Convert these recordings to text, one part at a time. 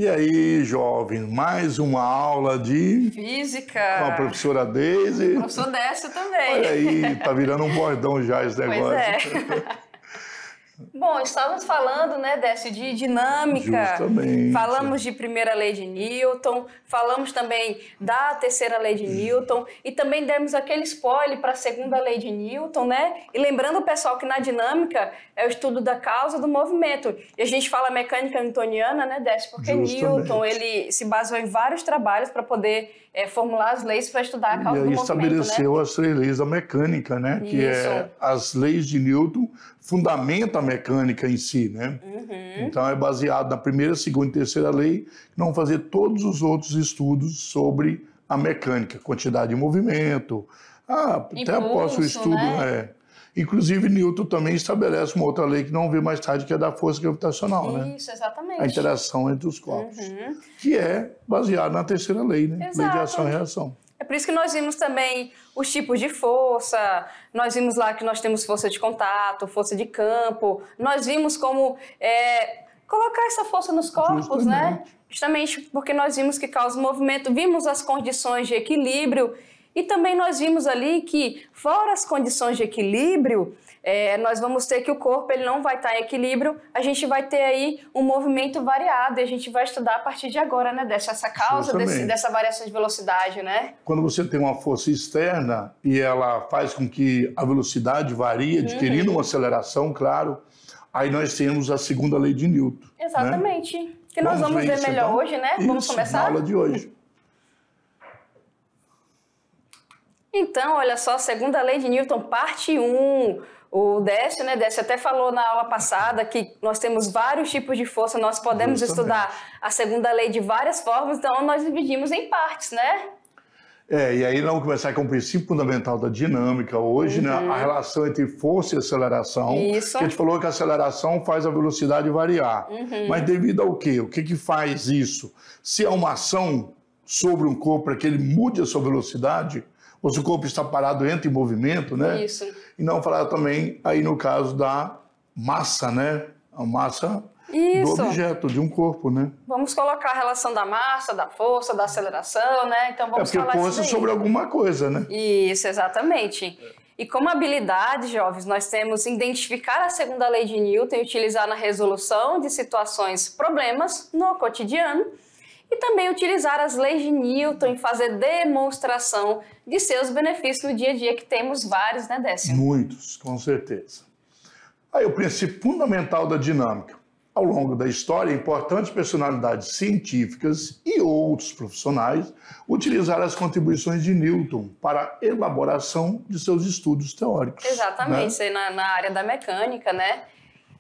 E aí, jovem, mais uma aula de física com a professora Deise. O professor Décio também. Olha aí, tá virando um bordão já esse negócio. Pois é. Bom, estávamos falando, né, Décio, de dinâmica. Justamente. Falamos de primeira lei de Newton, falamos também da terceira lei de Newton e também demos aquele spoiler para a segunda lei de Newton, né? E lembrando o pessoal que na dinâmica é o estudo da causa do movimento. E a gente fala mecânica newtoniana, né, Décio? Porque Justamente. Newton, ele se baseou em vários trabalhos para poder formular as leis para estudar a causa do movimento, estabeleceu, né? as 3 leis da mecânica, né? Isso. Que é as leis de Newton fundamentam a mecânica em si, né? Então é baseado na primeira, segunda e terceira lei, que vão fazer todos os outros estudos sobre a mecânica, quantidade de movimento, até após o estudo, né? Inclusive, Newton também estabelece uma outra lei que não vê mais tarde, que é da força gravitacional, né? Isso, exatamente. A interação entre os corpos, que é baseada na terceira lei, né? Exato. Lei de ação e reação. É por isso que nós vimos também os tipos de força, nós vimos lá que nós temos força de contato, força de campo, nós vimos como colocar essa força nos corpos, né? Justamente porque nós vimos que causa movimento, vimos as condições de equilíbrio e também nós vimos ali que, fora as condições de equilíbrio, nós vamos ter que o corpo ele não vai estar em equilíbrio, a gente vai ter aí um movimento variado e a gente vai estudar a partir de agora, né, essa causa dessa variação de velocidade, né? Quando você tem uma força externa e ela faz com que a velocidade varie, adquirindo uma aceleração, claro, aí nós temos a segunda lei de Newton. Exatamente. Né? Que nós vamos ver melhor então, hoje, né? Isso, Vamos começar? Na aula de hoje. Então, olha só, segunda lei de Newton, parte 1. O Décio, né, Décio até falou na aula passada que nós temos vários tipos de força, nós podemos estudar a segunda lei de várias formas, então nós dividimos em partes, né? E aí nós vamos começar com o princípio fundamental da dinâmica hoje, né? A relação entre força e aceleração. Isso. Que a gente falou que a aceleração faz a velocidade variar. Mas devido ao quê? O que faz isso? Se é uma ação sobre um corpo para que ele mude a sua velocidade, ou se o corpo está parado, entra em movimento, né? Isso. E não falar também aí no caso da massa, né? A massa do objeto, de um corpo, né? Vamos colocar a relação da massa, da força, da aceleração, né? Então vamos falar porque força sobre alguma coisa, né? Isso, exatamente. E como habilidade, jovens, nós temos identificar a segunda lei de Newton e utilizar na resolução de situações, problemas no cotidiano. E também utilizar as leis de Newton em fazer demonstração de seus benefícios no dia a dia, que temos vários, né, Décio? Muitos, com certeza. Aí o princípio fundamental da dinâmica. Ao longo da história, importantes personalidades científicas e outros profissionais utilizaram as contribuições de Newton para a elaboração de seus estudos teóricos. Exatamente, isso aí na área da mecânica, né?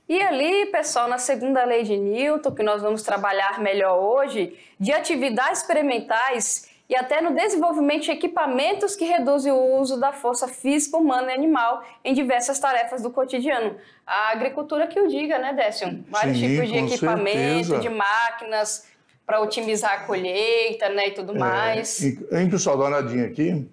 E ali, pessoal, na segunda lei de Newton, que nós vamos trabalhar melhor hoje, de atividades experimentais e até no desenvolvimento de equipamentos que reduzem o uso da força física humana e animal em diversas tarefas do cotidiano. A agricultura que o diga, né, Décio? Vários tipos de equipamento, de máquinas para otimizar a colheita, né, e tudo mais. Pessoal, dá uma olhadinha aqui.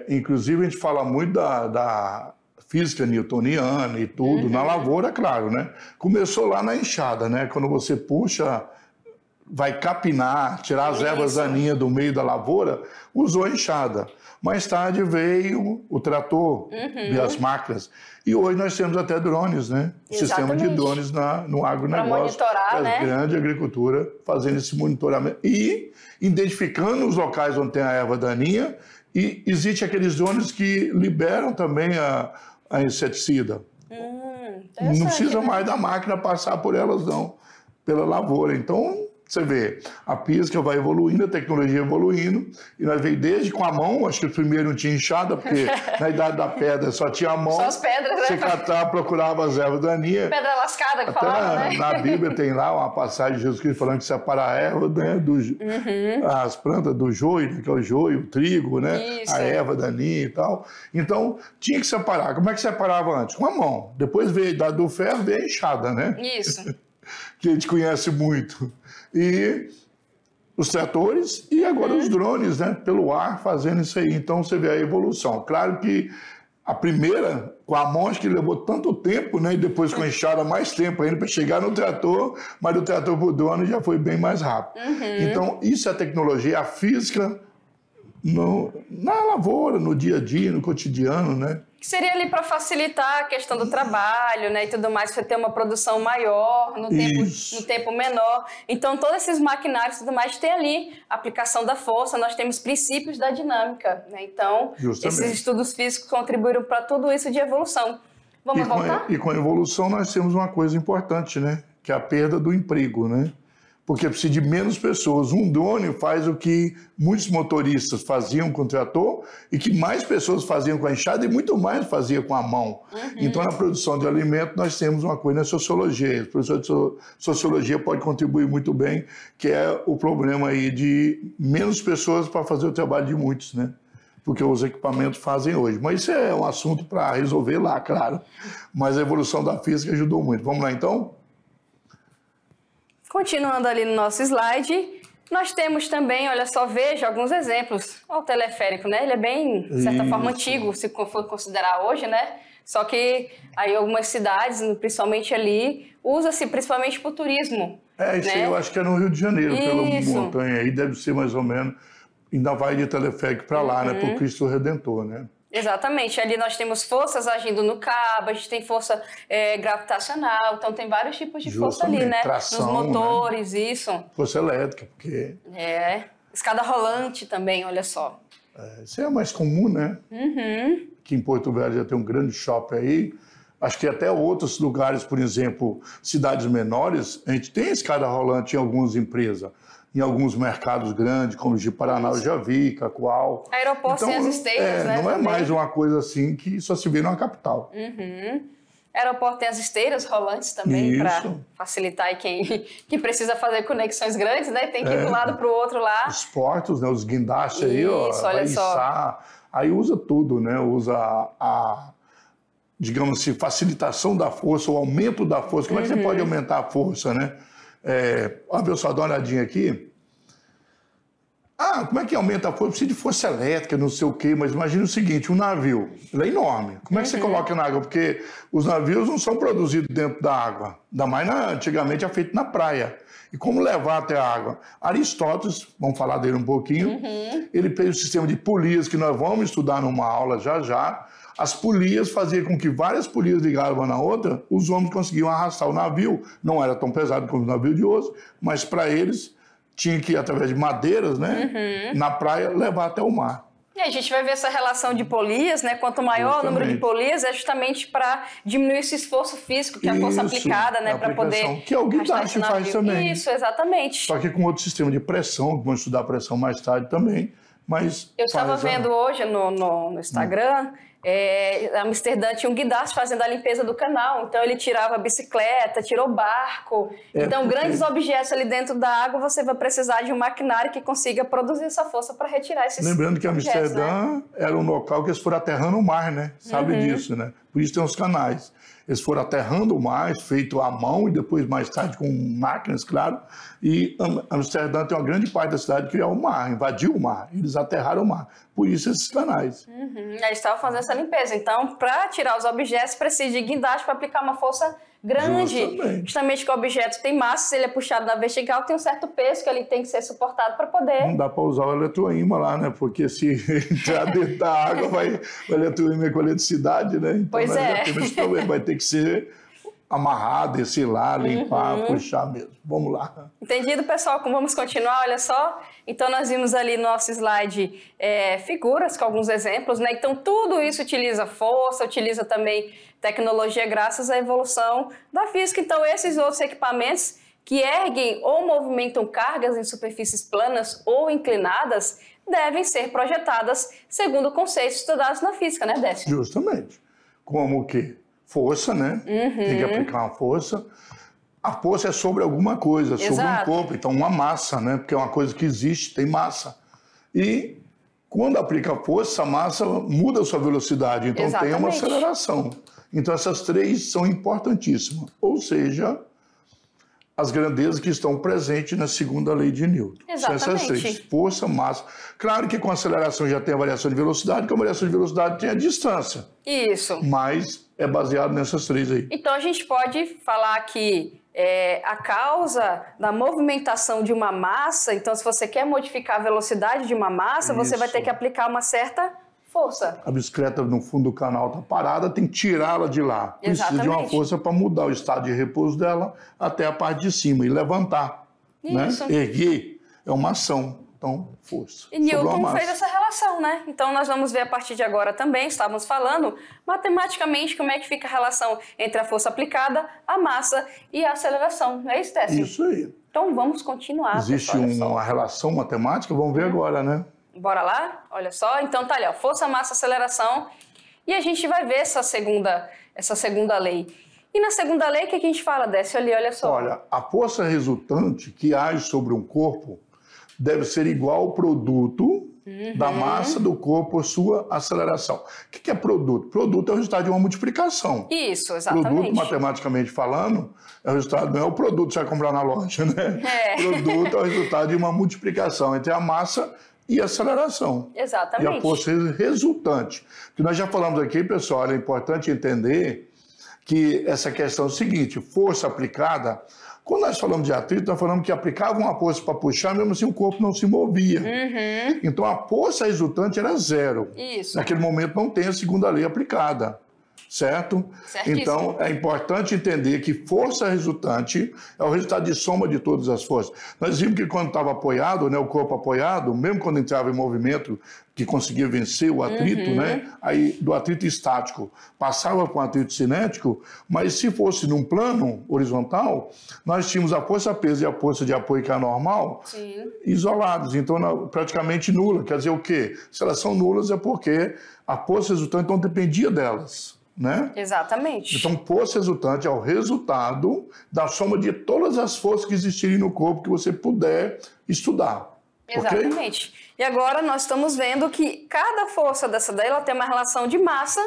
Inclusive, a gente fala muito da física newtoniana e tudo, na lavoura, claro, né? Começou lá na enxada, né? Quando você puxa, vai capinar, tirar as ervas daninhas do meio da lavoura, usou a enxada. Mais tarde veio o trator e as máquinas. E hoje nós temos até drones, né? Sistema de drones no agronegócio. Para monitorar, né? A grande agricultura fazendo esse monitoramento. E identificando os locais onde tem a erva daninha. E existe aqueles drones que liberam também a inseticida. Não precisa mais da máquina passar por elas, não, pela lavoura. Então, você vê, a física vai evoluindo, a tecnologia evoluindo, e nós veio desde com a mão, acho que primeiro não tinha enxada, porque na idade da pedra só tinha a mão. Só as pedras, né? Você catava, procurava as ervas daninhas. Pedra lascada que falava, né? Na Bíblia tem lá uma passagem de Jesus Cristo falando que separa a erva, né, as plantas do joio, que é o joio, o trigo, né? Isso. A erva daninha e tal. Então, tinha que separar. Como é que separava antes? Com a mão. Depois veio a idade do ferro, veio a enxada, né? Isso. Que a gente conhece muito. E os tratores e agora os drones, né? Pelo ar fazendo isso aí. Então você vê a evolução. Claro que a primeira Com a mão, acho que levou tanto tempo, né? E depois com a enxada mais tempo ainda para chegar no trator, mas do trator para o drone já foi bem mais rápido. Então, isso é tecnologia, a física na lavoura, no dia a dia, no cotidiano, né? Que seria ali para facilitar a questão do trabalho, né, e tudo mais, para ter uma produção maior, no tempo menor. Então, todos esses maquinários e tudo mais tem ali a aplicação da força, nós temos princípios da dinâmica, né? Então, esses estudos físicos contribuíram para tudo isso de evolução. Vamos voltar? E com a evolução nós temos uma coisa importante, né? Que é a perda do emprego, né? Porque precisa de menos pessoas. Um drone faz o que muitos motoristas faziam com o trator e que mais pessoas faziam com a enxada e muito mais faziam com a mão. Então, na produção de alimento, nós temos uma coisa na sociologia. O professor de sociologia pode contribuir muito bem, que é o problema aí de menos pessoas para fazer o trabalho de muitos, né? Porque os equipamentos fazem hoje. Mas isso é um assunto para resolver lá, claro. Mas a evolução da física ajudou muito. Vamos lá, então? Continuando ali no nosso slide, nós temos também, olha só, veja alguns exemplos. Olha o teleférico, né? Ele é bem, de certa forma, antigo, se for considerar hoje, né? Só que aí algumas cidades, principalmente ali, usa-se principalmente para o turismo. Isso aí eu acho que é no Rio de Janeiro, pela montanha aí, deve ser mais ou menos. Ainda vai de teleférico para lá, né? Por Cristo Redentor, né? Exatamente. Ali nós temos forças agindo no cabo, a gente tem força gravitacional, então tem vários tipos de força ali, né? Tração, nos motores, né? Isso. Força elétrica, porque... Escada rolante também, olha só. Isso é mais comum, né? Aqui em Porto Velho já tem um grande shopping aí. Acho que até outros lugares, por exemplo, cidades menores, a gente tem escada rolante em algumas empresas. Em alguns mercados grandes, como o de Paraná, eu já vi, Cacoal. Aeroportos tem as esteiras, né? Não é mais uma coisa assim que só se vê numa capital. Aeroporto tem as esteiras rolantes também, para facilitar aí quem precisa fazer conexões grandes, né? Tem que ir de um lado para o outro lá. Os portos, né? Os guindastes aí, ó. Olha só. Aí usa tudo, né? Usa digamos assim, facilitação da força, o aumento da força. Como é que você pode aumentar a força, né? Olha, pessoal, dá uma olhadinha aqui. Como é que aumenta a força? Precisa de força elétrica, não sei o quê, mas imagine o seguinte, um navio, ele é enorme. Como é que você coloca na água? Porque os navios não são produzidos dentro da água. Ainda mais, antigamente, é feito na praia. E como levar até a água? Aristóteles, vamos falar dele um pouquinho, ele fez o sistema de polias, que nós vamos estudar numa aula já. As polias faziam com que várias polias ligadas uma na outra, os homens conseguiam arrastar o navio. Não era tão pesado como o navio de hoje, mas para eles tinha que ir através de madeiras, né, na praia, levar até o mar. E a gente vai ver essa relação de polias, né? Quanto maior o número de polias, é justamente para diminuir esse esforço físico, que é a força aplicada, né? Para poder... Que é o guindaste faz também. Isso, exatamente. Só que com outro sistema de pressão, que vamos estudar a pressão mais tarde também, mas... Eu estava vendo hoje no Instagram... Amsterdã tinha um guindaste fazendo a limpeza do canal, então ele tirava a bicicleta, tirou o barco. Então, grandes objetos ali dentro da água, você vai precisar de um maquinário que consiga produzir essa força para retirar esses objetos. Lembrando que Amsterdã, né, era um local que eles foram aterrando o mar, né? Sabe disso, né? Por isso tem os canais. Eles foram aterrando o mar, feito à mão e depois mais tarde com máquinas, claro. E Amsterdã tem uma grande parte da cidade que é o mar, invadiu o mar. Eles aterraram o mar. Por isso esses canais. Eles estavam fazendo essa limpeza. Então, para tirar os objetos, precisa de guindaste para aplicar uma força grande. Justamente que o objeto tem massa, se ele é puxado na vertical, tem um certo peso que ele tem que ser suportado para poder... Não dá para usar o eletroímã lá, né? Porque se entrar dentro da água, o eletroímã com a eletricidade, né? Então, pois já temos esse problema. Vai ter que ser amarrado, descer lá, limpar, puxar mesmo. Vamos lá. Entendido, pessoal? Vamos continuar, olha só. Então, nós vimos ali no nosso slide figuras com alguns exemplos, né? Então, tudo isso utiliza força, utiliza também tecnologia graças à evolução da física. Então, esses outros equipamentos que erguem ou movimentam cargas em superfícies planas ou inclinadas devem ser projetadas segundo conceitos estudados na física, né, Décio? Justamente. Como o quê? Força, né? Tem que aplicar uma força. A força é sobre alguma coisa, sobre um corpo, então uma massa, né? Porque é uma coisa que existe, tem massa. E quando aplica força, a massa muda a sua velocidade, então tem uma aceleração. Então essas três são importantíssimas. Ou seja, as grandezas que estão presentes na segunda lei de Newton. Exatamente. São essas três: força, massa. Claro que com aceleração já tem a variação de velocidade, com a variação de velocidade tem a distância. Isso. Mas é baseado nessas três aí. Então a gente pode falar que a causa da movimentação de uma massa, então se você quer modificar a velocidade de uma massa, você vai ter que aplicar uma certa força. A bicicleta no fundo do canal está parada, tem que tirá-la de lá. Precisa de uma força para mudar o estado de repouso dela até a parte de cima e levantar. Isso. Né? Erguer é uma ação. Então, força. E Newton fez essa relação, né? Então nós vamos ver a partir de agora também, estávamos falando matematicamente como é que fica a relação entre a força aplicada, a massa e a aceleração. Não é isso, Décio? Isso aí. Então vamos continuar. Existe uma relação matemática, vamos ver agora, né? Bora lá? Olha só. Então tá ali, ó, força, massa, aceleração. E a gente vai ver essa segunda lei. E na segunda lei, o que a gente fala, Décio? Ali, olha só. Olha, a força resultante que age sobre um corpo deve ser igual ao produto da massa do corpo por sua aceleração. O que é produto? Produto é o resultado de uma multiplicação. Isso, exatamente. Produto, matematicamente falando, é o resultado, não é o produto que você vai comprar na loja, né? Produto é o resultado de uma multiplicação entre a massa e a aceleração. Exatamente. E a força resultante. Que nós já falamos aqui, pessoal, é importante entender que essa questão é o seguinte: força aplicada. Quando nós falamos de atrito, nós falamos que aplicava uma força para puxar, mesmo assim o corpo não se movia. Então a força resultante era zero. Isso. Naquele momento não tem a segunda lei aplicada. Certo? Certíssimo. Então é importante entender que força resultante é o resultado de soma de todas as forças. Nós vimos que quando estava apoiado, né, o corpo apoiado, mesmo quando entrava em movimento, que conseguia vencer o atrito, né, aí do atrito estático passava para o atrito cinético, mas se fosse num plano horizontal, nós tínhamos a força peso e a força de apoio, que é a normal, isolados, então praticamente nula. Quer dizer o quê? Se elas são nulas é porque a força resultante não dependia delas. Né? Exatamente. Então, força resultante é o resultado da soma de todas as forças que existirem no corpo que você puder estudar. Exatamente. Okay? E agora nós estamos vendo que cada força dessa daí ela tem uma relação de massa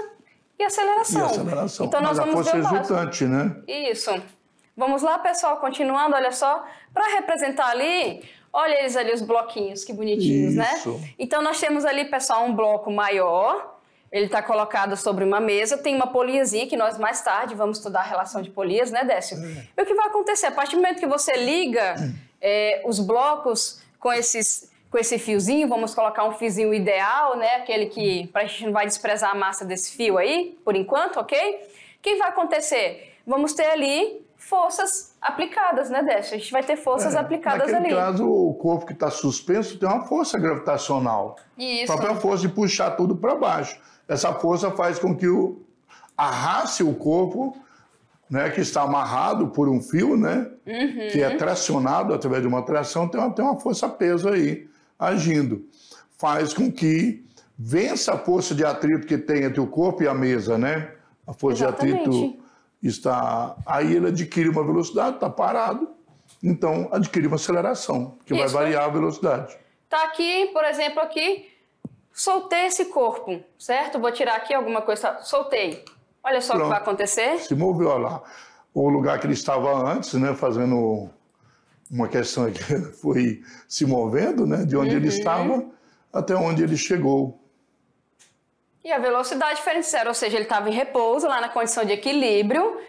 e aceleração. Então nós vamos ver o básico. Resultante, né? Isso. Vamos lá, pessoal, continuando, olha só. Para representar ali, olha eles ali, os bloquinhos, que bonitinhos, Isso. né? Então nós temos ali, pessoal, um bloco maior. Ele está colocado sobre uma mesa, tem uma poliazinha, que nós mais tarde vamos estudar a relação de polias, né, Décio? E o que vai acontecer? A partir do momento que você liga os blocos com esse fiozinho, vamos colocar um fiozinho ideal, né, aquele que, para a gente não vai desprezar a massa desse fio aí, por enquanto, ok? O que vai acontecer? Vamos ter ali forças aplicadas, né, Décio? A gente vai ter forças aplicadas ali. Naquele caso, o corpo que está suspenso tem uma força gravitacional. Isso. A própria força de puxar tudo para baixo. Essa força faz com que arraste o corpo, né, que está amarrado por um fio, né, que é tracionado através de uma tração, tem uma força-peso aí agindo. Faz com que vença a força de atrito que tem entre o corpo e a mesa, né? A força de atrito está... Aí ele adquire uma velocidade, está parado, então adquire uma aceleração, que vai variar a velocidade. Tá aqui, por exemplo, aqui... Soltei esse corpo, certo? Vou tirar aqui alguma coisa. Soltei. Olha só o que vai acontecer. Se moveu, olha lá. O lugar que ele estava antes, né? Fazendo uma questão aqui, foi se movendo, né? De onde ele estava até onde ele chegou. E a velocidade diferente de zero, ou seja, ele estava em repouso, lá na condição de equilíbrio.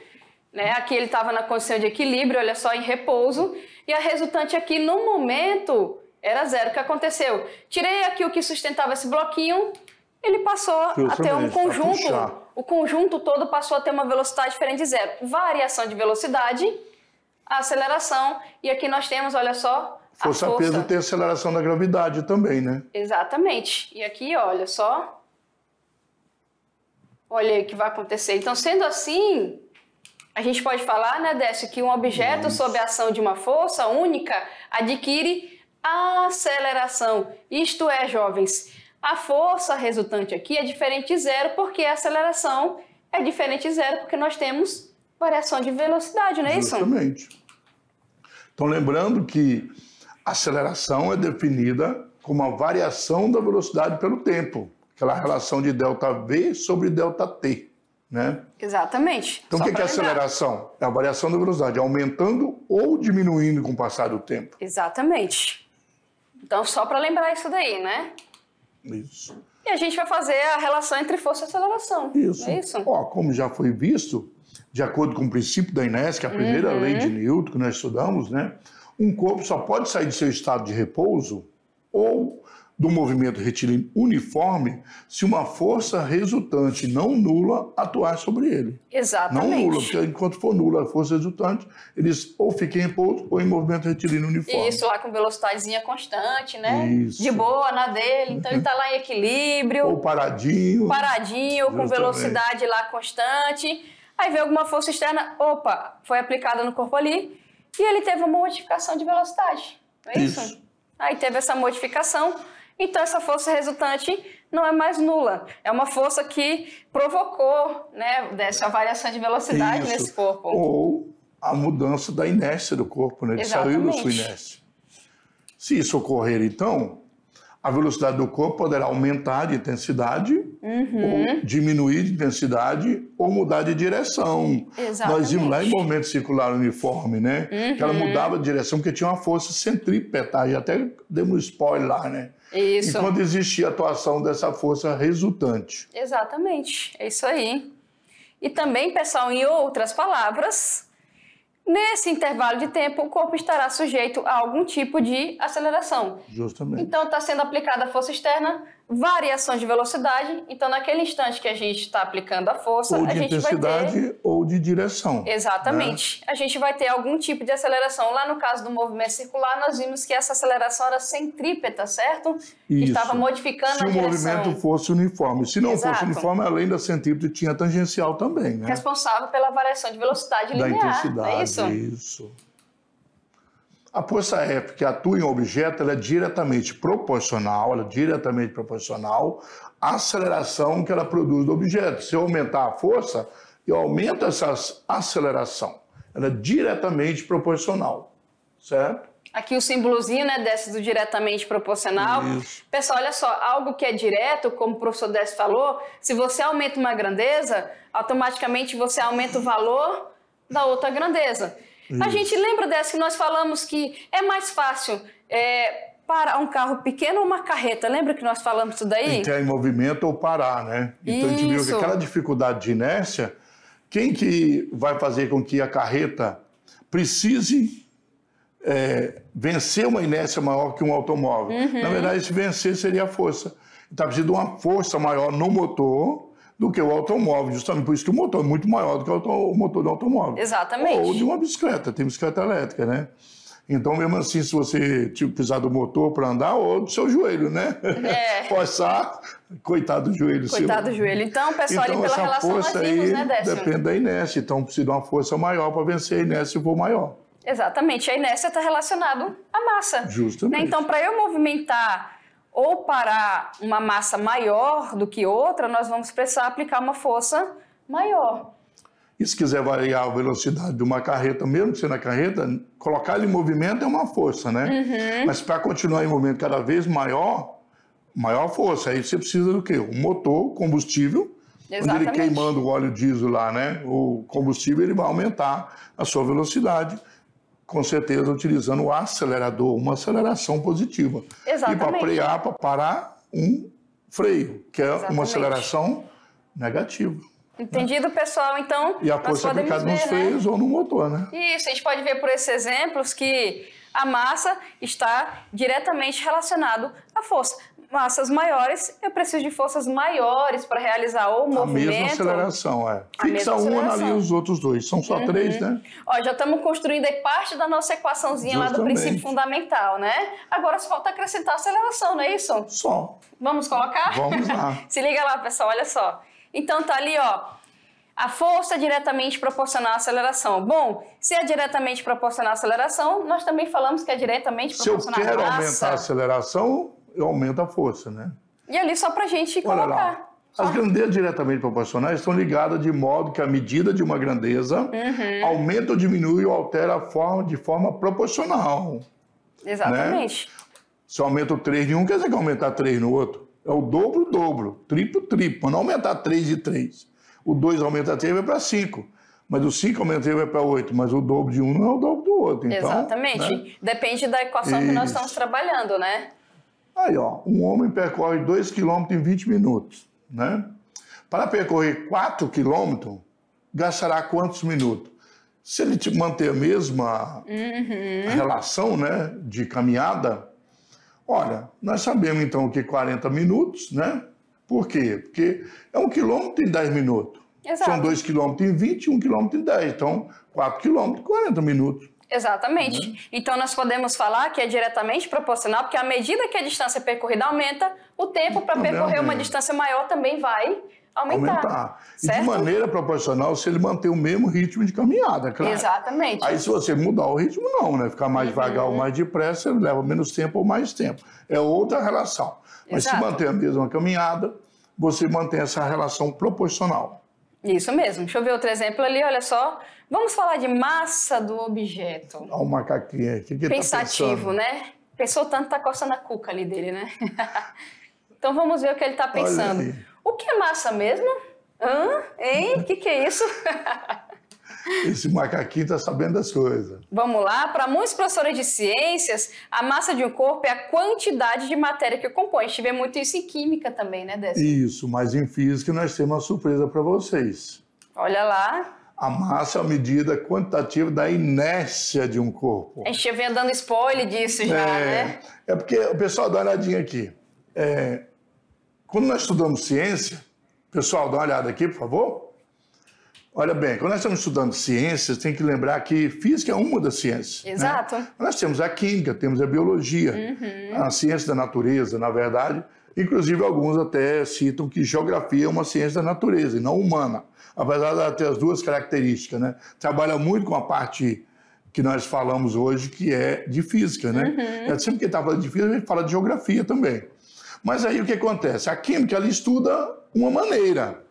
Né? Aqui ele estava na condição de equilíbrio, olha só, em repouso. E a resultante aqui, no momento... Era zero. O que aconteceu? Tirei aqui o que sustentava esse bloquinho, ele passou a ter um conjunto. O conjunto todo passou a ter uma velocidade diferente de zero. Variação de velocidade, aceleração, e aqui nós temos, olha só, a força. Força-peso tem aceleração da gravidade também, né? Exatamente. E aqui, olha só. Olha aí o que vai acontecer. Então, sendo assim, a gente pode falar, né, Décio, que um objeto sob a ação de uma força única adquire aceleração. Isto é, jovens, a força resultante aqui é diferente de zero, porque a aceleração é diferente de zero, porque nós temos variação de velocidade, não é isso? Exatamente. Então, lembrando que a aceleração é definida como a variação da velocidade pelo tempo, aquela relação de ΔV sobre ΔT. né? Exatamente. Então, o que é aceleração? É a variação da velocidade, aumentando ou diminuindo com o passar do tempo. Exatamente. Então, só para lembrar isso daí, né? Isso. E a gente vai fazer a relação entre força e aceleração. Isso. É isso? Ó, como já foi visto, de acordo com o princípio da inércia, que é a primeira lei de Newton que nós estudamos, né? Um corpo só pode sair de seu estado de repouso ou do movimento retilíneo uniforme se uma força resultante não nula atuar sobre ele. Exatamente. Não nula, porque enquanto for nula a força resultante, eles ou ficam em repouso ou em movimento retilíneo uniforme. Isso, lá com velocidadezinha constante, né? Isso. De boa na dele, então ele tá lá em equilíbrio. Ou paradinho. Paradinho, com Justamente. velocidade lá constante. Aí vem alguma força externa, opa, foi aplicada no corpo ali e ele teve uma modificação de velocidade. Não é isso? Aí teve essa modificação. Então, essa força resultante não é mais nula. É uma força que provocou, né, essa variação de velocidade nesse corpo. Ou a mudança da inércia do corpo, né? Ele saiu da sua inércia. Se isso ocorrer, então, a velocidade do corpo poderá aumentar de intensidade, ou diminuir de intensidade, ou mudar de direção. Exatamente. Nós vimos lá em movimento circular uniforme, né? Que ela mudava de direção porque tinha uma força centrípeta. E até demos um spoiler lá, né? Isso. E quando existia a atuação dessa força resultante. Exatamente, é isso aí. E também, pessoal, em outras palavras, nesse intervalo de tempo, o corpo estará sujeito a algum tipo de aceleração. Justamente. Então, está sendo aplicada a força externa, variações de velocidade. Então, naquele instante que a gente está aplicando a força, ou a de gente intensidade vai ter... ou de direção. Exatamente. Né? A gente vai ter algum tipo de aceleração. Lá no caso do movimento circular, nós vimos que essa aceleração era centrípeta, certo? Isso. Que estava modificando a direção. Se o movimento fosse uniforme. Se não fosse uniforme, além da centrípeta, tinha tangencial também, né? Responsável pela variação de velocidade linear. Da intensidade, é isso? Isso. A força F que atua em um objeto, ela é diretamente proporcional à aceleração que ela produz do objeto. Se eu aumentar a força, eu aumento essa aceleração. Ela é diretamente proporcional, certo? Aqui o símbolozinho, né, desce do diretamente proporcional. Isso. Pessoal, olha só, algo que é direto, como o professor Décio falou, se você aumenta uma grandeza, automaticamente você aumenta o valor da outra grandeza. Isso. A gente lembra dessa que nós falamos que é mais fácil parar um carro pequeno ou uma carreta. Lembra que nós falamos isso daí? Entrar em movimento ou parar, né? Então a gente viu que aquela dificuldade de inércia, quem que vai fazer com que a carreta precise vencer uma inércia maior que um automóvel? Na verdade, se vencer seria a força. Então precisa de uma força maior no motor do que o automóvel, justamente por isso que o motor é muito maior do que o motor do automóvel. Exatamente. Ou de uma bicicleta, tem bicicleta elétrica, né? Então, mesmo assim, se você precisar do motor para andar, ou do seu joelho, né? Forçar, coitado do joelho. Coitado do joelho. Então, pessoal, ali pela relação nós vimos, né, Décio? Depende da inércia, então precisa de uma força maior para vencer a inércia se for maior. Exatamente, a inércia está relacionada à massa. Justamente. Né? Então, para eu movimentar ou parar uma massa maior do que outra, nós vamos precisar aplicar uma força maior. E se quiser variar a velocidade de uma carreta, mesmo sendo a carreta, colocar ele em movimento é uma força, né? Mas para continuar em movimento cada vez maior força. Aí você precisa do quê? Um motor, combustível, onde ele queimando o óleo diesel lá, né? O combustível, ele vai aumentar a sua velocidade, com certeza utilizando o acelerador, uma aceleração positiva. Exatamente. E para frear, para parar, um freio, que é uma aceleração negativa. Entendido, pessoal? Então, e a força aplicada nos freios ou no motor, né? Isso, a gente pode ver por esses exemplos que a massa está diretamente relacionada à força. Massas maiores, eu preciso de forças maiores para realizar o movimento. A mesma aceleração, Fixa um, analisa os outros dois. São só três, né? Ó, já estamos construindo aí parte da nossa equaçãozinha lá do princípio fundamental, né? Agora só falta acrescentar a aceleração, não é isso? Só. Vamos colocar? Vamos lá. Se liga lá, pessoal, olha só. Então tá ali, ó. A força é diretamente proporcional à aceleração. Bom, se é diretamente proporcional à aceleração, nós também falamos que é diretamente proporcional à massa. Se eu quero aumentar a aceleração, eu aumento a força, né? E ali só pra gente colocar. Olha lá. As grandezas diretamente proporcionais estão ligadas de modo que a medida de uma grandeza aumenta ou diminui ou altera a forma de forma proporcional. Exatamente. Né? Se eu aumento 3 em um, quer dizer que aumentar 3 no outro. É o dobro, triplo. Não aumentar 3 de 3. O 2 aumenta 3 vai para 5. Mas o 5 aumenta 3 vai para 8. Mas o dobro de um não é o dobro do outro. Então, exatamente. Né? Depende da equação que nós estamos trabalhando, né? Aí, ó, um homem percorre 2 km em 20 minutos, né? Para percorrer 4 km, gastará quantos minutos? Se ele manter a mesma relação, né, de caminhada, olha, nós sabemos então que 40 minutos, né? Por quê? Porque é 1 quilômetro em 10 minutos. Exato. São 2 quilômetros em 20 e 1 quilômetro em 10. Então, 4 quilômetros, 40 minutos. Exatamente. Então, nós podemos falar que é diretamente proporcional, porque à medida que a distância percorrida aumenta, o tempo para percorrer uma distância maior também vai aumentar. E de maneira proporcional se ele manter o mesmo ritmo de caminhada, claro. Exatamente. Aí se você mudar o ritmo, não, né? Ficar mais devagar ou mais depressa, leva menos tempo ou mais tempo. É outra relação. Mas se manter a mesma caminhada, você mantém essa relação proporcional. Isso mesmo. Deixa eu ver outro exemplo ali, olha só. Vamos falar de massa do objeto. Olha o macaquinho aí. Que pensativo, né? Pensou tanto, tá coçando a cuca ali dele, né? Então vamos ver o que ele tá pensando. O que é massa mesmo? Hein? O que é isso? Esse macaquinho está sabendo das coisas. Vamos lá. Para muitos professores de ciências, a massa de um corpo é a quantidade de matéria que o compõe. A gente vê muito isso em química também, né, Décio? Isso, mas em física nós temos uma surpresa para vocês. Olha lá. A massa é a medida quantitativa da inércia de um corpo. A gente já vem dando spoiler disso já, né? É porque o pessoal dá uma olhadinha aqui. Quando nós estudamos ciência, pessoal, dá uma olhada aqui, por favor. Olha bem, quando nós estamos estudando ciências, tem que lembrar que física é uma das ciências. Exato. Né? Nós temos a química, temos a biologia, a ciência da natureza, na verdade. Inclusive, alguns até citam que geografia é uma ciência da natureza e não humana, apesar de ter as duas características, né? Trabalha muito com a parte que nós falamos hoje, que é de física, né? Sempre que está falando de física, a gente fala de geografia também. Mas aí o que acontece? A química, ela estuda uma maneira,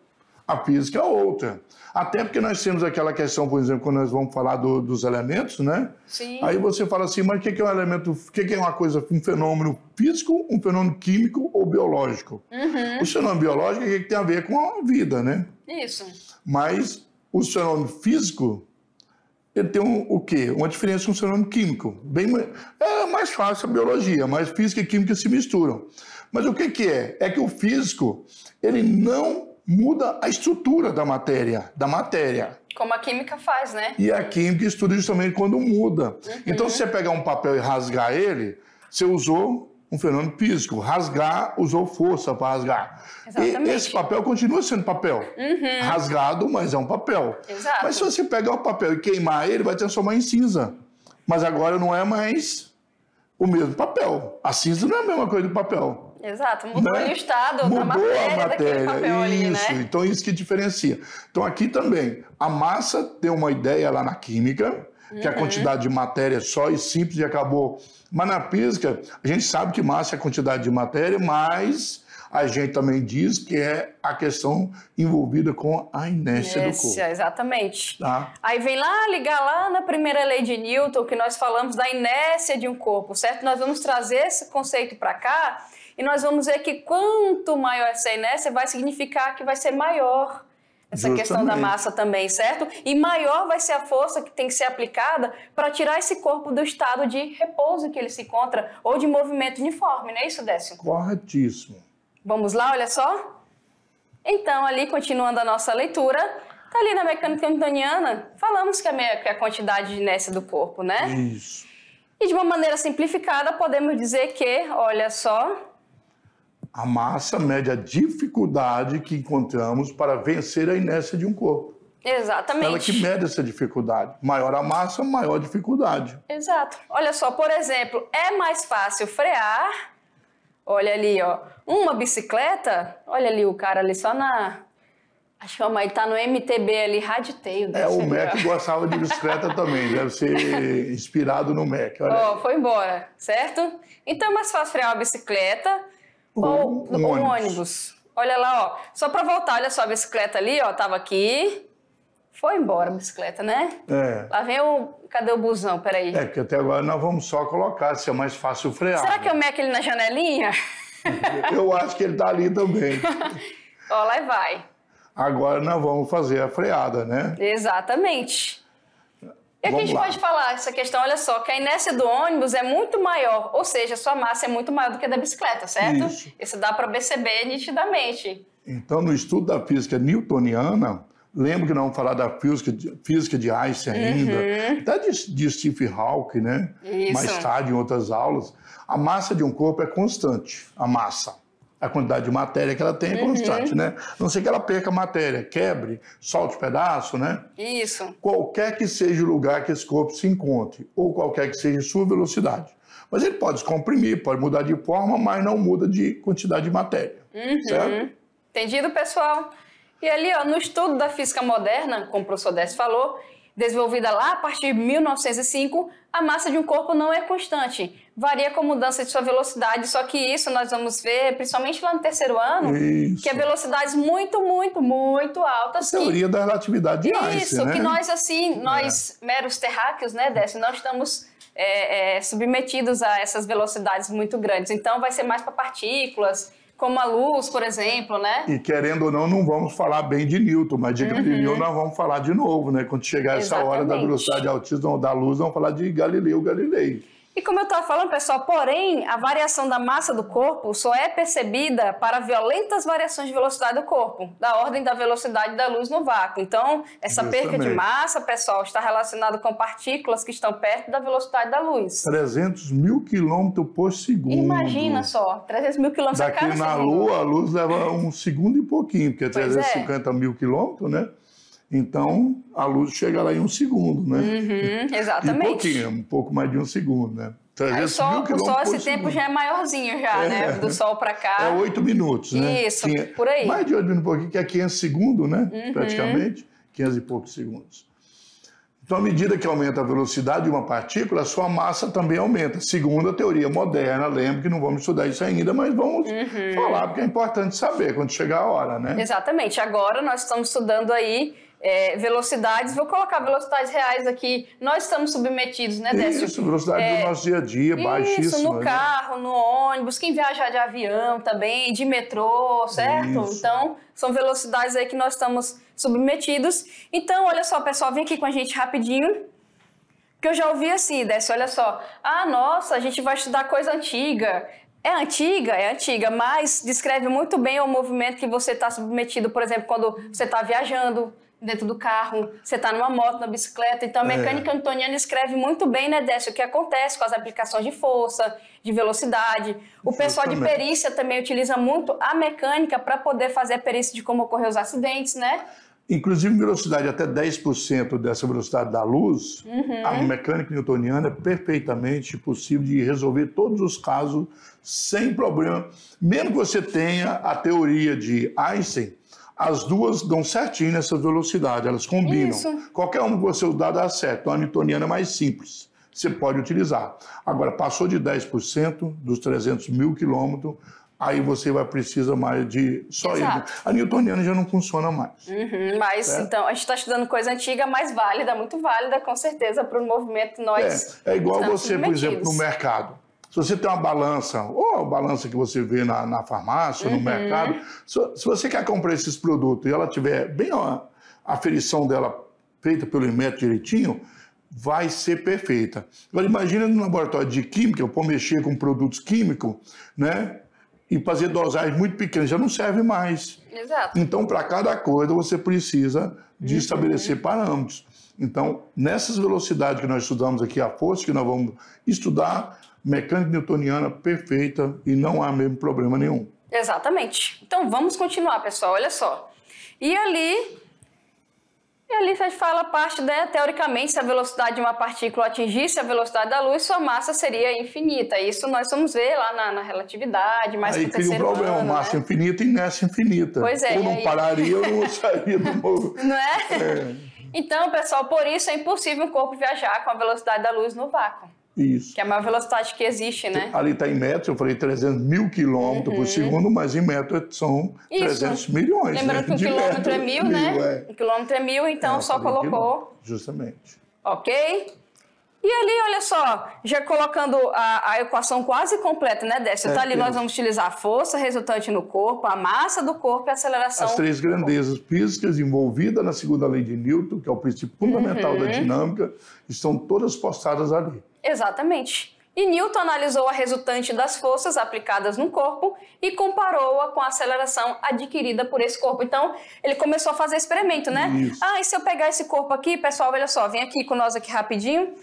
a física outra. Até porque nós temos aquela questão, por exemplo, quando nós vamos falar dos elementos, né? Sim. Aí você fala assim, mas o que é um elemento, o que é uma coisa, um fenômeno físico, um fenômeno químico ou biológico? O fenômeno biológico é o que tem a ver com a vida, né? Isso. Mas o fenômeno físico, ele tem o quê? Uma diferença com o fenômeno químico. É mais fácil a biologia, mas física e química se misturam. Mas o que é? É que o físico, ele não muda a estrutura da matéria. Como a química faz, né? E a química estuda justamente quando muda. Então, se você pegar um papel e rasgar ele, você usou um fenômeno físico. Rasgar, usou força para rasgar. Exatamente. E esse papel continua sendo papel. Rasgado, mas é um papel. Exato. Mas se você pegar o papel e queimar ele, vai transformar em cinza. Mas agora não é mais o mesmo papel. A cinza não é a mesma coisa do papel. Exato, mudou o estado da matéria daquele papel ali, né? Então isso que diferencia. Então aqui também, a massa tem uma ideia lá na química, que a quantidade de matéria é só e simples e acabou. Mas na física, a gente sabe que massa é a quantidade de matéria, mas a gente também diz que é a questão envolvida com a inércia do corpo. Exatamente. Tá? Aí vem lá, ligar lá na primeira lei de Newton, que nós falamos da inércia de um corpo, certo? Nós vamos trazer esse conceito para cá e nós vamos ver que quanto maior essa inércia vai significar que vai ser maior essa questão da massa também, certo? E maior vai ser a força que tem que ser aplicada para tirar esse corpo do estado de repouso que ele se encontra ou de movimento uniforme, não é isso, Décio? Corretíssimo. Vamos lá, olha só? Então, ali, continuando a nossa leitura, tá ali na mecânica newtoniana, falamos que é a quantidade de inércia do corpo, né? Isso. E de uma maneira simplificada, podemos dizer que, olha só... A massa mede a dificuldade que encontramos para vencer a inércia de um corpo. Exatamente. Ela que mede essa dificuldade. Maior a massa, maior a dificuldade. Exato. Olha só, por exemplo, é mais fácil frear... Olha ali, ó, uma bicicleta, olha ali o cara ali só na... Acho que ele tá no MTB ali, raditeio. O Mac gostava de bicicleta também, deve ser inspirado no Mac. Ó, foi embora, certo? Então é mais fácil frear uma bicicleta ou um ônibus. Olha lá, ó, só pra voltar, olha só a bicicleta ali, ó, tava aqui, foi embora a bicicleta, né? Lá vem cadê o busão? Peraí. Porque até agora nós vamos só colocar se é mais fácil frear. Será que é o Mac ali na janelinha? Eu acho que ele tá ali também. Ó, lá e vai. Agora nós vamos fazer a freada, né? Exatamente. E aqui a gente pode falar essa questão, olha só, que a inércia do ônibus é muito maior, ou seja, a sua massa é muito maior do que a da bicicleta, certo? Isso dá para perceber nitidamente. Então, no estudo da física newtoniana, lembra que nós vamos falar da física de Einstein ainda, até de Stephen Hawking, né? Isso. Mais tarde, em outras aulas, a massa de um corpo é constante, a massa. A quantidade de matéria que ela tem é constante, né? A não ser que ela perca matéria, quebre, solte pedaço, né? Isso. Qualquer que seja o lugar que esse corpo se encontre, ou qualquer que seja sua velocidade. Mas ele pode se comprimir, pode mudar de forma, mas não muda de quantidade de matéria, certo? Entendido, pessoal? E ali, ó, no estudo da física moderna, como o professor Décio falou, desenvolvida lá a partir de 1905, a massa de um corpo não é constante. Varia com a mudança de sua velocidade, só que isso nós vamos ver, principalmente lá no terceiro ano, que é velocidades muito, muito, muito altas. Teoria da relatividade de Einstein, isso, né? que nós, assim, nós meros terráqueos, né, Décio, não estamos submetidos a essas velocidades muito grandes. Então, vai ser mais para partículas, como a luz, por exemplo, né? E querendo ou não, não vamos falar bem de Newton, mas de Galileu nós vamos falar de novo, né? Quando chegar essa hora da velocidade altíssima da luz, vamos falar de Galileu Galilei. E como eu estava falando, pessoal, porém, a variação da massa do corpo só é percebida para violentas variações de velocidade do corpo, da ordem da velocidade da luz no vácuo. Então, essa perca de massa, pessoal, está relacionada com partículas que estão perto da velocidade da luz. 300 mil quilômetros por segundo. Imagina só, 300 mil quilômetros a cada segundo. Daqui na Lua, a luz leva 1 segundo e pouquinho, porque é 350 mil quilômetros, né? Então, a luz chega lá em 1 segundo, né? Exatamente. E pouquinho, um pouco mais de 1 segundo, né? 300 mil quilômetros o Sol, esse tempo já é maiorzinho já, né? Do Sol para cá. É 8 minutos, né? Isso, por aí. Mais de 8 minutos, pouquinho, que é 500 segundos, né? Praticamente, 500 e poucos segundos. Então, à medida que aumenta a velocidade de uma partícula, a sua massa também aumenta. Segundo a teoria moderna, lembro que não vamos estudar isso ainda, mas vamos falar, porque é importante saber quando chegar a hora, né? Exatamente. Agora nós estamos estudando aí velocidades, vou colocar velocidades reais aqui. Nós estamos submetidos, né, Décio? Isso, velocidade do nosso dia a dia, baixíssima. Isso, no carro, no ônibus, quem viaja de avião também, de metrô, certo? Isso. Então, são velocidades aí que nós estamos submetidos. Então, olha só, pessoal, vem aqui com a gente rapidinho, que eu já ouvi assim, Décio, olha só. Ah, nossa, a gente vai estudar coisa antiga. É antiga, mas descreve muito bem o movimento que você está submetido, por exemplo, quando você está viajando dentro do carro, você está numa moto, na bicicleta. Então, a mecânica newtoniana escreve muito bem, né, Décio, o que acontece com as aplicações de força, de velocidade. O pessoal de perícia também utiliza muito a mecânica para poder fazer a perícia de como ocorrer os acidentes, né? Inclusive, velocidade até 10% dessa velocidade da luz, a mecânica newtoniana é perfeitamente possível de resolver todos os casos sem problema. Mesmo que você tenha a teoria de Einstein, as duas dão certinho nessa velocidade, elas combinam. Isso. Qualquer uma que você usar dá certo. Então, a newtoniana é mais simples, você pode utilizar. Agora, passou de 10% dos 300 mil quilômetros, aí você vai precisar mais de só ele. A newtoniana já não funciona mais. Mas, então, a gente está estudando coisa antiga, mais válida, muito válida, com certeza, para o movimento que nós É igual você, por exemplo, no mercado. Se você tem uma balança, ou a balança que você vê na farmácia, no mercado, se você quer comprar esses produtos e ela tiver bem a aferição dela feita pelo Inmetro direitinho, vai ser perfeita. Agora, imagina no laboratório de química, eu vou mexer com produtos químicos, né? E fazer dosagem muito pequena, já não serve mais. Exato. Então, para cada coisa, você precisa de estabelecer parâmetros. Então, nessas velocidades que nós estudamos aqui, a força que nós vamos estudar, mecânica newtoniana perfeita e não há mesmo problema nenhum. Exatamente. Então, vamos continuar, pessoal, olha só. E ali a gente fala parte, né, teoricamente, se a velocidade de uma partícula atingisse a velocidade da luz, sua massa seria infinita. Isso nós vamos ver lá na relatividade, mais aí pro terceiro ano. Aí cria um problema, massa infinita e inércia infinita. Pois é. Eu não pararia, eu não sairia do novo. Não é? Então, pessoal, por isso é impossível um corpo viajar com a velocidade da luz no vácuo. Isso. Que é a maior velocidade que existe, né? Ali está em metros, eu falei 300 mil quilômetros por segundo, mas em metros são 300 milhões. Lembrando que um quilômetro é 1000, né? Um quilômetro é 1000, então só colocou. Justamente. Ok? E ali, olha só, já colocando a equação quase completa, né, Décio? Então ali nós vamos utilizar a força resultante no corpo, a massa do corpo e a aceleração. As três grandezas físicas envolvidas na segunda lei de Newton, que é o princípio fundamental da dinâmica, estão todas postadas ali. Exatamente. E Newton analisou a resultante das forças aplicadas no corpo e comparou-a com a aceleração adquirida por esse corpo. Então, ele começou a fazer experimento, né? Isso. Ah, e se eu pegar esse corpo aqui, pessoal, olha só, vem aqui com nós aqui rapidinho.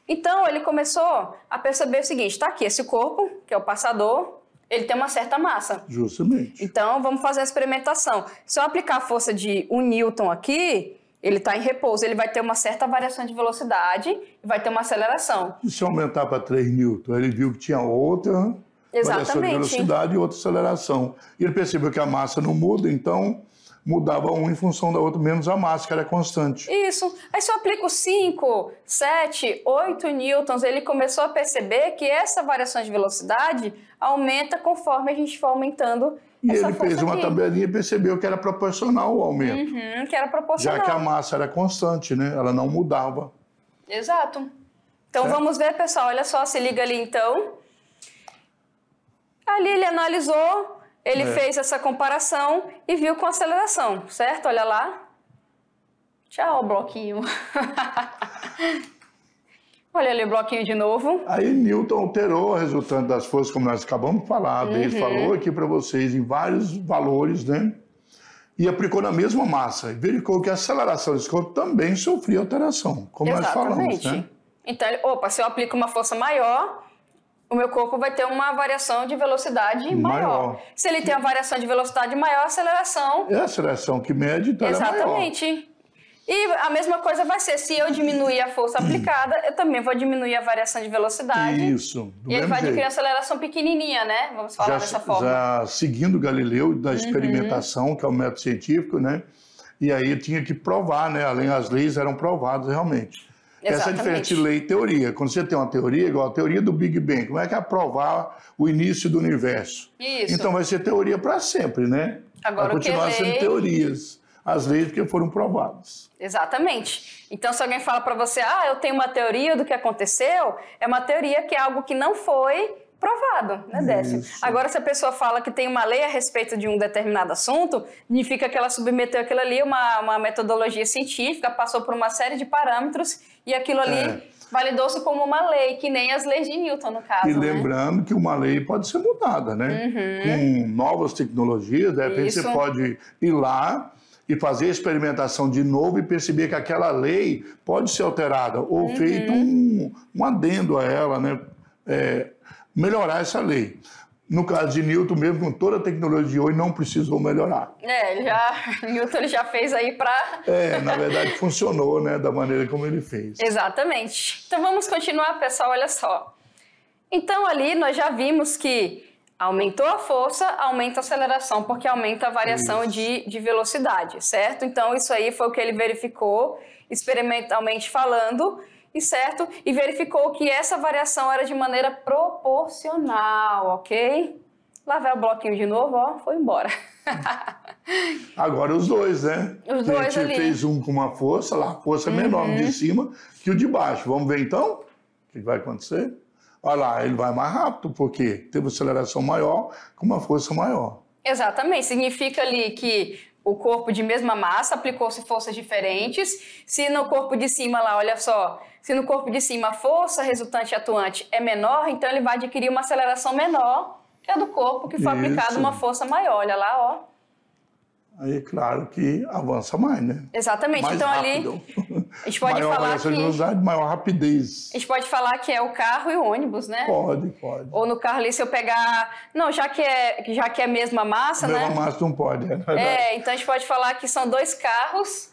Então, ele começou a perceber o seguinte, tá aqui esse corpo, que é o passador, ele tem uma certa massa. Justamente. Então, vamos fazer a experimentação. Se eu aplicar a força de 1 Newton aqui, ele está em repouso, ele vai ter uma certa variação de velocidade e vai ter uma aceleração. E se aumentar para 3 Newton, ele viu que tinha outra variação de velocidade e outra aceleração. E ele percebeu que a massa não muda, então mudava um em função da outra, menos a massa, que era constante. Isso. Aí se eu aplico 5, 7, 8 newtons, ele começou a perceber que essa variação de velocidade aumenta conforme a gente for aumentando e essa ele força fez uma aqui. tabelinha e percebeu que era proporcional ao aumento. Que era proporcional. Já que a massa era constante, né? Ela não mudava. Exato. Então vamos ver, pessoal. Olha só, se liga ali então. Ali ele analisou, ele fez essa comparação e viu com aceleração, certo? Olha lá. Tchau, bloquinho. Olha ali o bloquinho de novo. Aí Newton alterou o resultante das forças, como nós acabamos de falar. Ele falou aqui para vocês em vários valores, né? E aplicou na mesma massa. E verificou que a aceleração desse corpo também sofria alteração, como nós falamos, né? Então, se eu aplico uma força maior, o meu corpo vai ter uma variação de velocidade maior. Se ele tem uma variação de velocidade maior, a aceleração... É a aceleração que mede, então ela é maior. Exatamente. E a mesma coisa vai ser, se eu diminuir a força aplicada, eu também vou diminuir a variação de velocidade. Isso, e ele vai adquirir uma aceleração pequenininha, né? Vamos falar dessa forma. Já seguindo Galileu, da experimentação, que é o método científico, né? E aí tinha que provar, né? Além das leis eram provadas realmente. Exatamente. Essa é a diferença de lei e teoria. Quando você tem uma teoria, igual a teoria do Big Bang, como é que é provar o início do universo? Isso. Então vai ser teoria para sempre, né? Agora, vai continuar sendo teorias. As leis porque foram provadas. Exatamente. Então, se alguém fala para você, eu tenho uma teoria do que aconteceu, é uma teoria que é algo que não foi provado, né, Décio? Agora, se a pessoa fala que tem uma lei a respeito de um determinado assunto, significa que ela submeteu aquilo ali a uma metodologia científica, passou por uma série de parâmetros e aquilo ali validou-se como uma lei, que nem as leis de Newton, no caso. E lembrando que uma lei pode ser mudada, né? Com novas tecnologias, de repente você pode ir lá e fazer a experimentação de novo e perceber que aquela lei pode ser alterada ou feito um adendo a ela, né? Melhorar essa lei. No caso de Newton, mesmo com toda a tecnologia de hoje, não precisou melhorar. Newton ele já fez aí para... na verdade funcionou, né? Da maneira como ele fez. Exatamente. Então vamos continuar, pessoal, olha só. Então ali nós já vimos que aumentou a força, aumenta a aceleração, porque aumenta a variação de velocidade, certo? Então, isso aí foi o que ele verificou, experimentalmente falando, e verificou que essa variação era de maneira proporcional, ok? Lá vai o bloquinho de novo, foi embora. Agora os dois, né? Os dois ali. A gente fez um com uma força, lá, força menor no de cima que o de baixo. Vamos ver então o que vai acontecer? Olha lá, ele vai mais rápido, porque teve aceleração maior com uma força maior. Exatamente, significa ali que o corpo de mesma massa aplicou-se forças diferentes. Se no corpo de cima lá, olha só, se no corpo de cima a força resultante e atuante é menor, então ele vai adquirir uma aceleração menor que a do corpo que foi aplicada uma força maior. Olha lá, ó. Aí, claro que avança mais, né? Exatamente. Mais então rápido. Ali a gente pode maior falar que velocidade, maior rapidez. A gente pode falar que é o carro e o ônibus, né? Pode. Ou no carro ali, se eu pegar... Não, já que é a mesma massa, né? Mesma massa não pode, é verdade. Então a gente pode falar que são dois carros,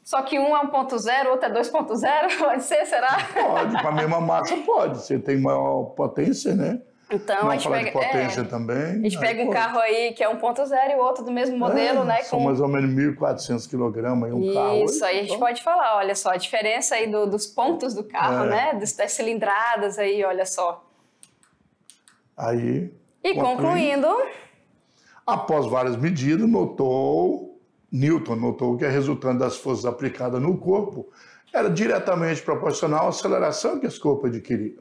só que um é 1.0, o outro é 2.0, pode ser, será? Pode, com a mesma massa pode. Você tem maior potência, né? Então, a gente pega, de potência também. A gente pega um carro aí que é 1.0 e o outro do mesmo modelo, né? São mais ou menos 1.400 kg em um carro. Isso, aí a gente pode falar, olha só, a diferença aí dos pontos do carro, né? Das cilindradas aí, olha só. Aí... E concluindo... Após várias medidas, Newton notou que a resultante das forças aplicadas no corpo era diretamente proporcional à aceleração que esse corpo adquiria.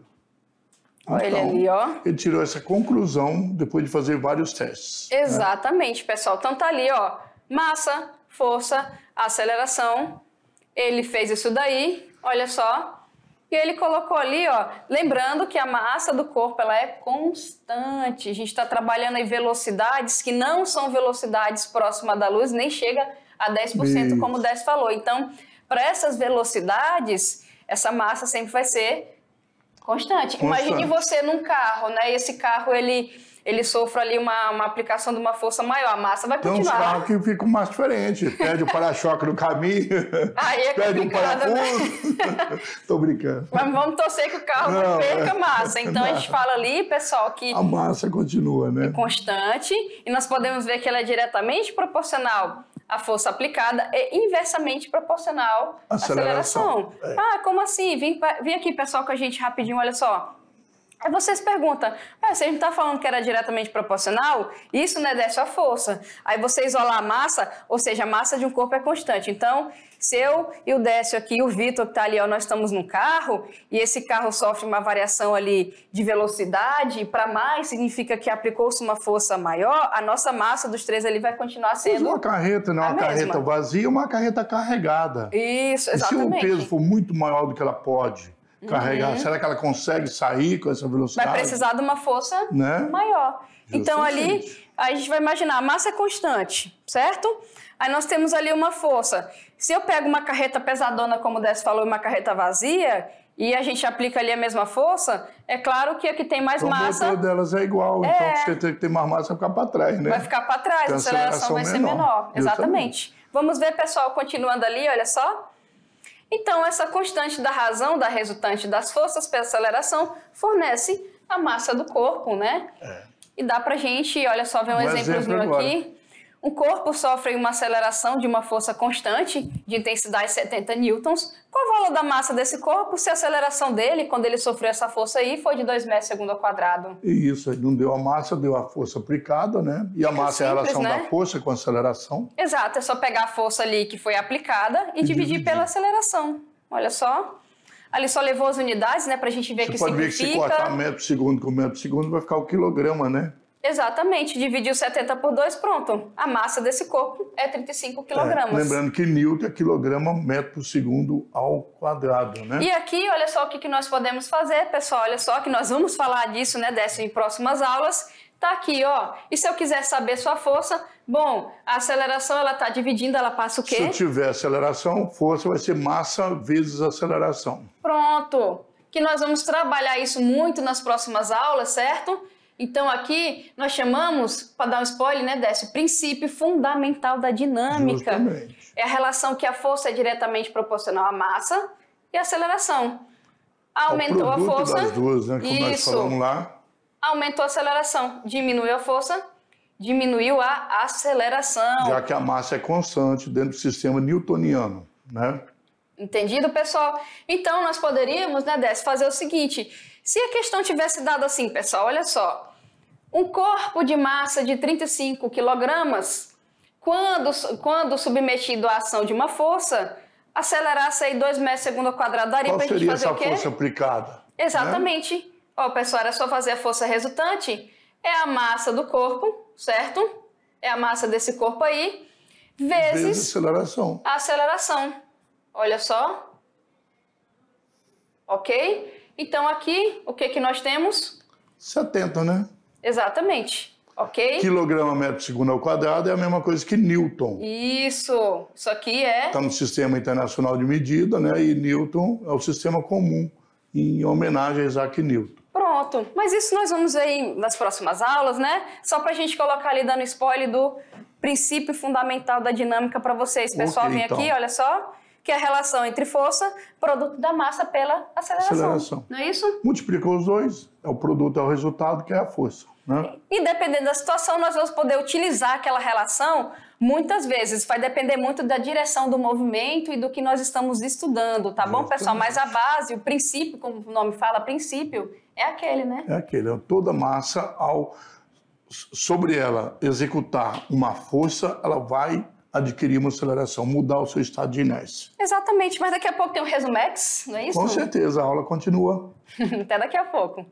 Olha ele ali, ó. Ele tirou essa conclusão depois de fazer vários testes. Exatamente, pessoal. Então tá ali, ó, massa, força, aceleração. Ele fez isso daí, olha só. E ele colocou ali, ó, lembrando que a massa do corpo ela é constante. A gente está trabalhando em velocidades que não são velocidades próximas da luz, nem chega a 10%, como o Décio falou. Então, para essas velocidades, essa massa sempre vai ser constante. Imagine você num carro, né? E esse carro, ele sofre ali uma aplicação de uma força maior, a massa vai continuar. Tem uns carros que ficam mais diferentes, perde o para-choque no caminho, aí é perde um parafuso. Né? Tô brincando. Mas vamos torcer que o carro não perca massa. Então a gente fala ali, pessoal, que a massa continua, né? É constante e nós podemos ver que ela é diretamente proporcional à força aplicada e inversamente proporcional à aceleração. Ah, como assim? Vem aqui, pessoal, com a gente rapidinho, olha só. Aí vocês perguntam, se a gente está falando que era diretamente proporcional, isso não é dessa força. Aí você isola a massa, ou seja, a massa de um corpo é constante. Então, se eu e o Décio aqui, o Vitor que está ali, ó, nós estamos num carro, e esse carro sofre uma variação ali de velocidade, para mais significa que aplicou-se uma força maior, a nossa massa dos três ali vai continuar sendo uma carreta, não é uma carreta vazia, uma carreta carregada. Isso, exatamente. E se o peso for muito maior do que ela pode carregar, será que ela consegue sair com essa velocidade? Vai precisar de uma força maior. Então ali, a gente vai imaginar, a massa é constante, certo? Aí nós temos ali uma força. Se eu pego uma carreta pesadona, como o Décio falou, uma carreta vazia, e a gente aplica ali a mesma força, é claro que a que tem mais massa... O motor delas é igual, então você tem que ter mais massa, vai ficar para trás, né? Vai ficar para trás, a aceleração vai ser menor. Exatamente. Vamos ver, pessoal, continuando ali, olha só. Então, essa constante da razão, da resultante das forças pela aceleração, fornece a massa do corpo, né? E dá pra gente, olha só, ver um exemplozinho aqui. Um corpo sofre uma aceleração de uma força constante, de intensidade 70 newtons. Qual o valor da massa desse corpo se a aceleração dele, quando ele sofreu essa força aí, foi de 2 metros segundo ao quadrado? Isso, não deu a massa, deu a força aplicada, né? E a massa é a relação da força com a aceleração. Exato, é só pegar a força ali que foi aplicada e dividir pela aceleração. Olha só. Ali só levou as unidades, né, pra gente ver que simplifica. Você pode ver que se cortar metro por segundo com metro por segundo vai ficar o quilograma, né? Exatamente, dividiu 70 por 2, pronto. A massa desse corpo é 35 quilogramas. Lembrando que Newton é quilograma metro por segundo ao quadrado, né? E aqui, olha só o que nós podemos fazer, pessoal. Olha só que nós vamos falar disso, né, Décio, em próximas aulas. Tá aqui, ó. E se eu quiser saber sua força, bom, a aceleração, ela tá dividindo, ela passa o quê? Se eu tiver aceleração, força vai ser massa vezes aceleração. Pronto. Que nós vamos trabalhar isso muito nas próximas aulas, certo? Então aqui nós chamamos, para dar um spoiler, né, Décio, princípio fundamental da dinâmica. Justamente. É a relação que a força é diretamente proporcional à massa e à aceleração. Aumentou a força. Das duas, né, como nós falamos lá. Aumentou a aceleração, diminuiu a força, diminuiu a aceleração. Já que a massa é constante dentro do sistema newtoniano, né? Entendido, pessoal? Então nós poderíamos, né, Décio, fazer o seguinte: se a questão tivesse dado assim, pessoal, olha só. Um corpo de massa de 35 quilogramas, quando submetido à ação de uma força, acelerasse aí 2 metros segundo ao quadrado, daria para a gente fazer o quê? Qual seria essa força aplicada? Exatamente. Né? Ó, pessoal, era só fazer a força resultante, é a massa do corpo, certo? É a massa desse corpo aí, vezes a aceleração. Olha só. Ok? Então aqui, o que nós temos? 70, né? Exatamente, ok? Quilograma metro segundo ao quadrado é a mesma coisa que Newton. Isso aqui é... Está no Sistema Internacional de Medida, né? E Newton é o sistema comum, em homenagem a Isaac Newton. Pronto, mas isso nós vamos ver nas próximas aulas, né? Só para a gente colocar ali, dando spoiler do princípio fundamental da dinâmica para vocês. Pessoal, vem aqui, olha só, que é a relação entre força, produto da massa pela aceleração. Não é isso? Multiplicou os dois, é o produto, é o resultado, que é a força. Né? E dependendo da situação, nós vamos poder utilizar aquela relação muitas vezes. Vai depender muito da direção do movimento e do que nós estamos estudando, tá bom, pessoal? Mas a base, o princípio, como o nome fala, princípio, é aquele, né? É aquele. Toda massa, sobre ela executar uma força, ela vai adquirir uma aceleração, mudar o seu estado de inércia. Exatamente, mas daqui a pouco tem o Resumex, não é isso? Com certeza, a aula continua. Até daqui a pouco.